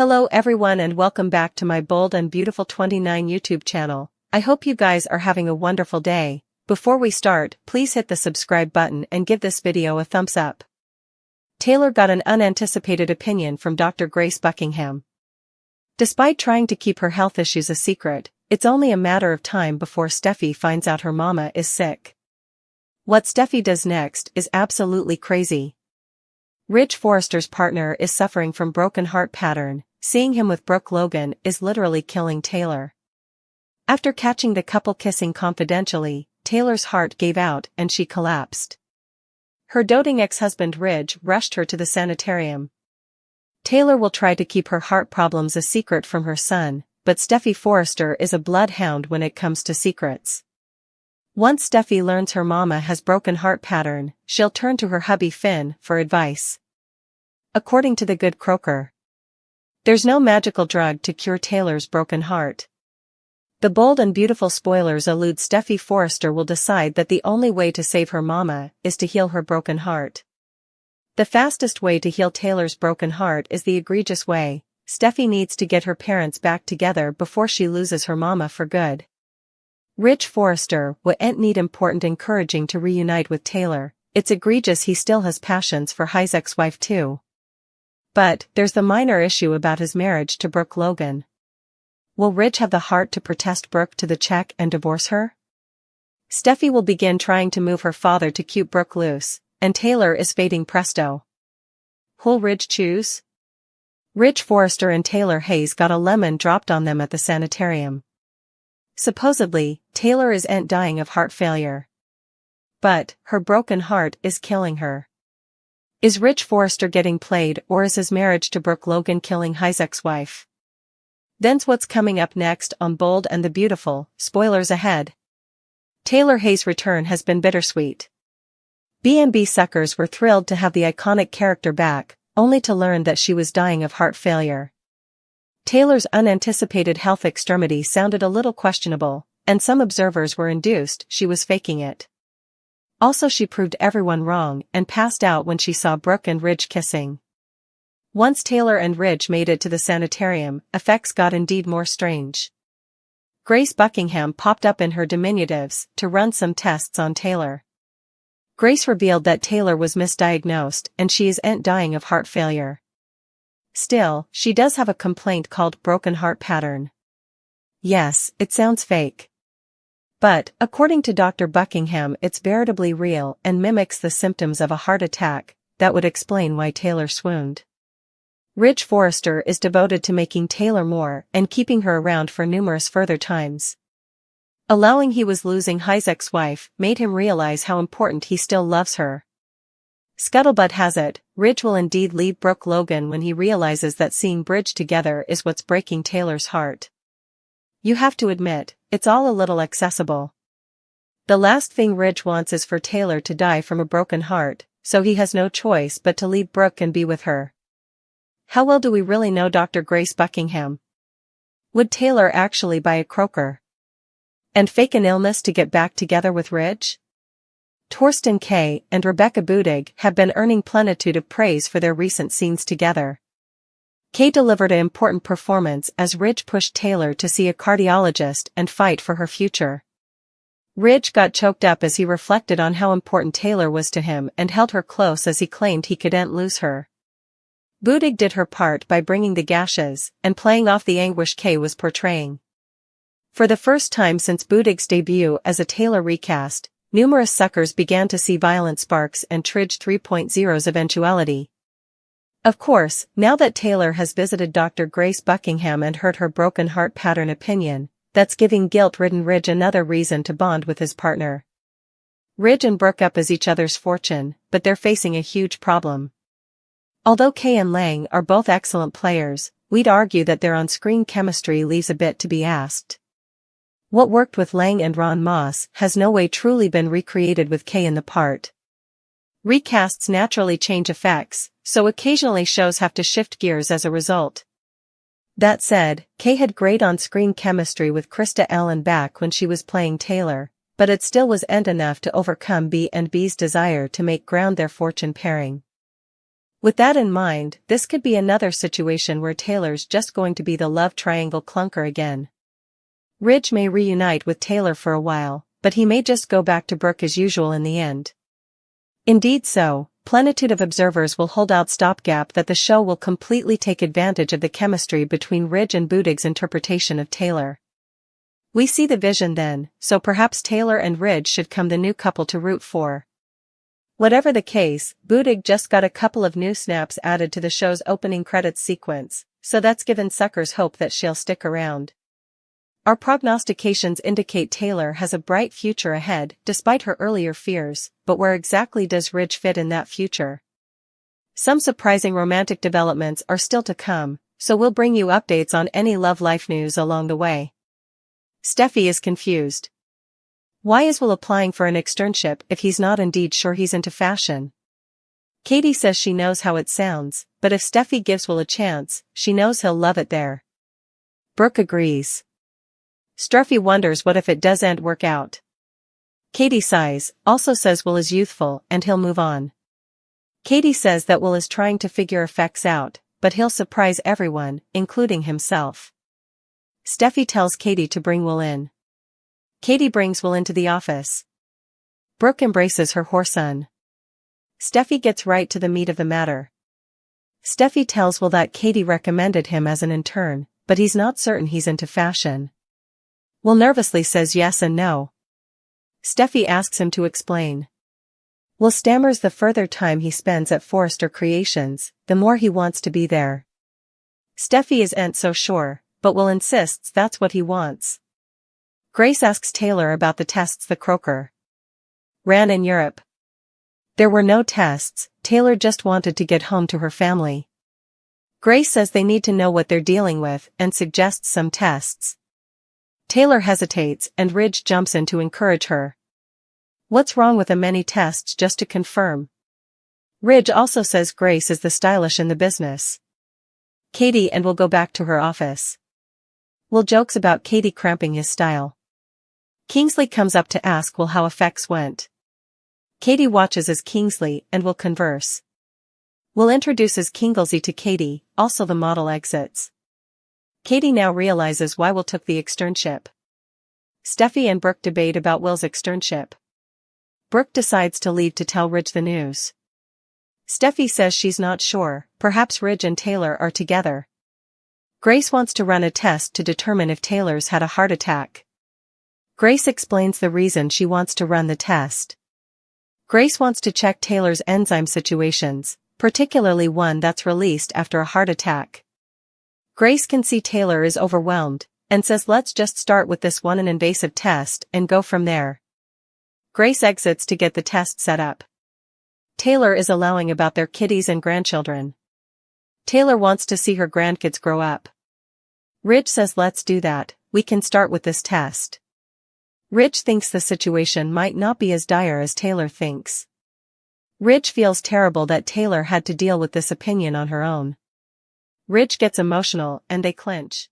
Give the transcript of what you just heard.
Hello everyone and welcome back to my Bold and Beautiful 29 YouTube channel. I hope you guys are having a wonderful day. Before we start, please hit the subscribe button and give this video a thumbs up. Taylor got an unanticipated opinion from Dr. Grace Buckingham. Despite trying to keep her health issues a secret, it's only a matter of time before Steffy finds out her mama is sick. What Steffy does next is absolutely crazy. Ridge Forrester's partner is suffering from broken heart pattern. Seeing him with Brooke Logan is literally killing Taylor. After catching the couple kissing confidentially, Taylor's heart gave out and she collapsed. Her doting ex-husband Ridge rushed her to the sanitarium. Taylor will try to keep her heart problems a secret from her son, but Steffy Forrester is a bloodhound when it comes to secrets. Once Steffy learns her mama has broken heart pattern, she'll turn to her hubby Finn for advice. According to the good croaker, there's no magical drug to cure Taylor's broken heart. The Bold and Beautiful spoilers allude Steffy Forrester will decide that the only way to save her mama is to heal her broken heart. The fastest way to heal Taylor's broken heart is the egregious way. Steffy needs to get her parents back together before she loses her mama for good. Ridge Forrester wouldn't need important encouraging to reunite with Taylor. It's egregious he still has passions for his ex-wife too. But there's the minor issue about his marriage to Brooke Logan. Will Ridge have the heart to protest Brooke to the check and divorce her? Steffy will begin trying to move her father to keep Brooke loose, and Taylor is fading presto. Who'll Ridge choose? Ridge Forrester and Taylor Hayes got a lemon dropped on them at the sanitarium. Supposedly, Taylor isn't dying of heart failure. But her broken heart is killing her. Is Ridge Forrester getting played, or is his marriage to Brooke Logan killing his ex-wife? Then's what's coming up next on Bold and the Beautiful. Spoilers ahead. Taylor Hayes' return has been bittersweet. B&B suckers were thrilled to have the iconic character back, only to learn that she was dying of heart failure. Taylor's unanticipated health extremity sounded a little questionable, and some observers were induced she was faking it. Also, she proved everyone wrong and passed out when she saw Brooke and Ridge kissing. Once Taylor and Ridge made it to the sanitarium, effects got indeed more strange. Grace Buckingham popped up in her diminutives to run some tests on Taylor. Grace revealed that Taylor was misdiagnosed and she isn't dying of heart failure. Still, she does have a complaint called broken heart pattern. Yes, it sounds fake. But, according to Dr. Buckingham, it's veritably real and mimics the symptoms of a heart attack. That would explain why Taylor swooned. Ridge Forrester is devoted to making Taylor more and keeping her around for numerous further times. Allowing he was losing his ex-wife made him realize how important he still loves her. Scuttlebutt has it, Ridge will indeed leave Brooke Logan when he realizes that seeing Bridge together is what's breaking Taylor's heart. You have to admit, it's all a little accessible. The last thing Ridge wants is for Taylor to die from a broken heart, so he has no choice but to leave Brooke and be with her. How well do we really know Dr. Grace Buckingham? Would Taylor actually buy a croaker and fake an illness to get back together with Ridge? Torsten K. and Rebecca Budig have been earning plenitude of praise for their recent scenes together. Kay delivered an important performance as Ridge pushed Taylor to see a cardiologist and fight for her future. Ridge got choked up as he reflected on how important Taylor was to him and held her close as he claimed he couldn't lose her. Budig did her part by bringing the gashes and playing off the anguish Kay was portraying. For the first time since Budig's debut as a Taylor recast, numerous suckers began to see violent sparks and Tridge 3.0's eventuality. Of course, now that Taylor has visited Dr. Grace Buckingham and heard her broken heart pattern opinion, that's giving guilt-ridden Ridge another reason to bond with his partner. Ridge and Brooke up as each other's fortune, but they're facing a huge problem. Although Kay and Lang are both excellent players, we'd argue that their on-screen chemistry leaves a bit to be asked. What worked with Lang and Ron Moss has no way truly been recreated with Kay in the part. Recasts naturally change effects, so occasionally shows have to shift gears as a result. That said, Kay had great on-screen chemistry with Krista Allen back when she was playing Taylor, but it still wasn't enough to overcome B&B's desire to make ground their fortune pairing. With that in mind, this could be another situation where Taylor's just going to be the love triangle clunker again. Ridge may reunite with Taylor for a while, but he may just go back to Brooke as usual in the end. Indeed so, plenitude of observers will hold out stopgap that the show will completely take advantage of the chemistry between Ridge and Boodig's interpretation of Taylor. We see the vision then, so perhaps Taylor and Ridge should come the new couple to root for. Whatever the case, Boodig just got a couple of new snaps added to the show's opening credits sequence, so that's given suckers hope that she'll stick around. Our prognostications indicate Taylor has a bright future ahead despite her earlier fears, but where exactly does Ridge fit in that future? Some surprising romantic developments are still to come, so we'll bring you updates on any love life news along the way. Steffy is confused. Why is Will applying for an externship if he's not indeed sure he's into fashion? Katie says she knows how it sounds, but if Steffy gives Will a chance, she knows he'll love it there. Brooke agrees. Steffy wonders what if it doesn't work out. Katie sighs, also says Will is youthful and he'll move on. Katie says that Will is trying to figure effects out, but he'll surprise everyone, including himself. Steffy tells Katie to bring Will in. Katie brings Will into the office. Brooke embraces her whoreson. Steffy gets right to the meat of the matter. Steffy tells Will that Katie recommended him as an intern, but he's not certain he's into fashion. Will nervously says yes and no. Steffy asks him to explain. Will stammers the further time he spends at Forrester Creations, the more he wants to be there. Steffy isn't so sure, but Will insists that's what he wants. Grace asks Taylor about the tests the Croaker ran in Europe. There were no tests, Taylor just wanted to get home to her family. Grace says they need to know what they're dealing with and suggests some tests. Taylor hesitates and Ridge jumps in to encourage her. What's wrong with the many tests just to confirm? Ridge also says Grace is the stylish in the business. Katie and Will go back to her office. Will jokes about Katie cramping his style. Kingsley comes up to ask Will how effects went. Katie watches as Kingsley and Will converse. Will introduces Kingsley to Katie, also the model exits. Katie now realizes why Will took the externship. Steffy and Brooke debate about Will's externship. Brooke decides to leave to tell Ridge the news. Steffy says she's not sure, perhaps Ridge and Taylor are together. Grace wants to run a test to determine if Taylor's had a heart attack. Grace explains the reason she wants to run the test. Grace wants to check Taylor's enzyme situations, particularly one that's released after a heart attack. Grace can see Taylor is overwhelmed, and says let's just start with this one invasive test and go from there. Grace exits to get the test set up. Taylor is allowing about their kiddies and grandchildren. Taylor wants to see her grandkids grow up. Ridge says let's do that, we can start with this test. Ridge thinks the situation might not be as dire as Taylor thinks. Ridge feels terrible that Taylor had to deal with this opinion on her own. Ridge gets emotional and they clinch.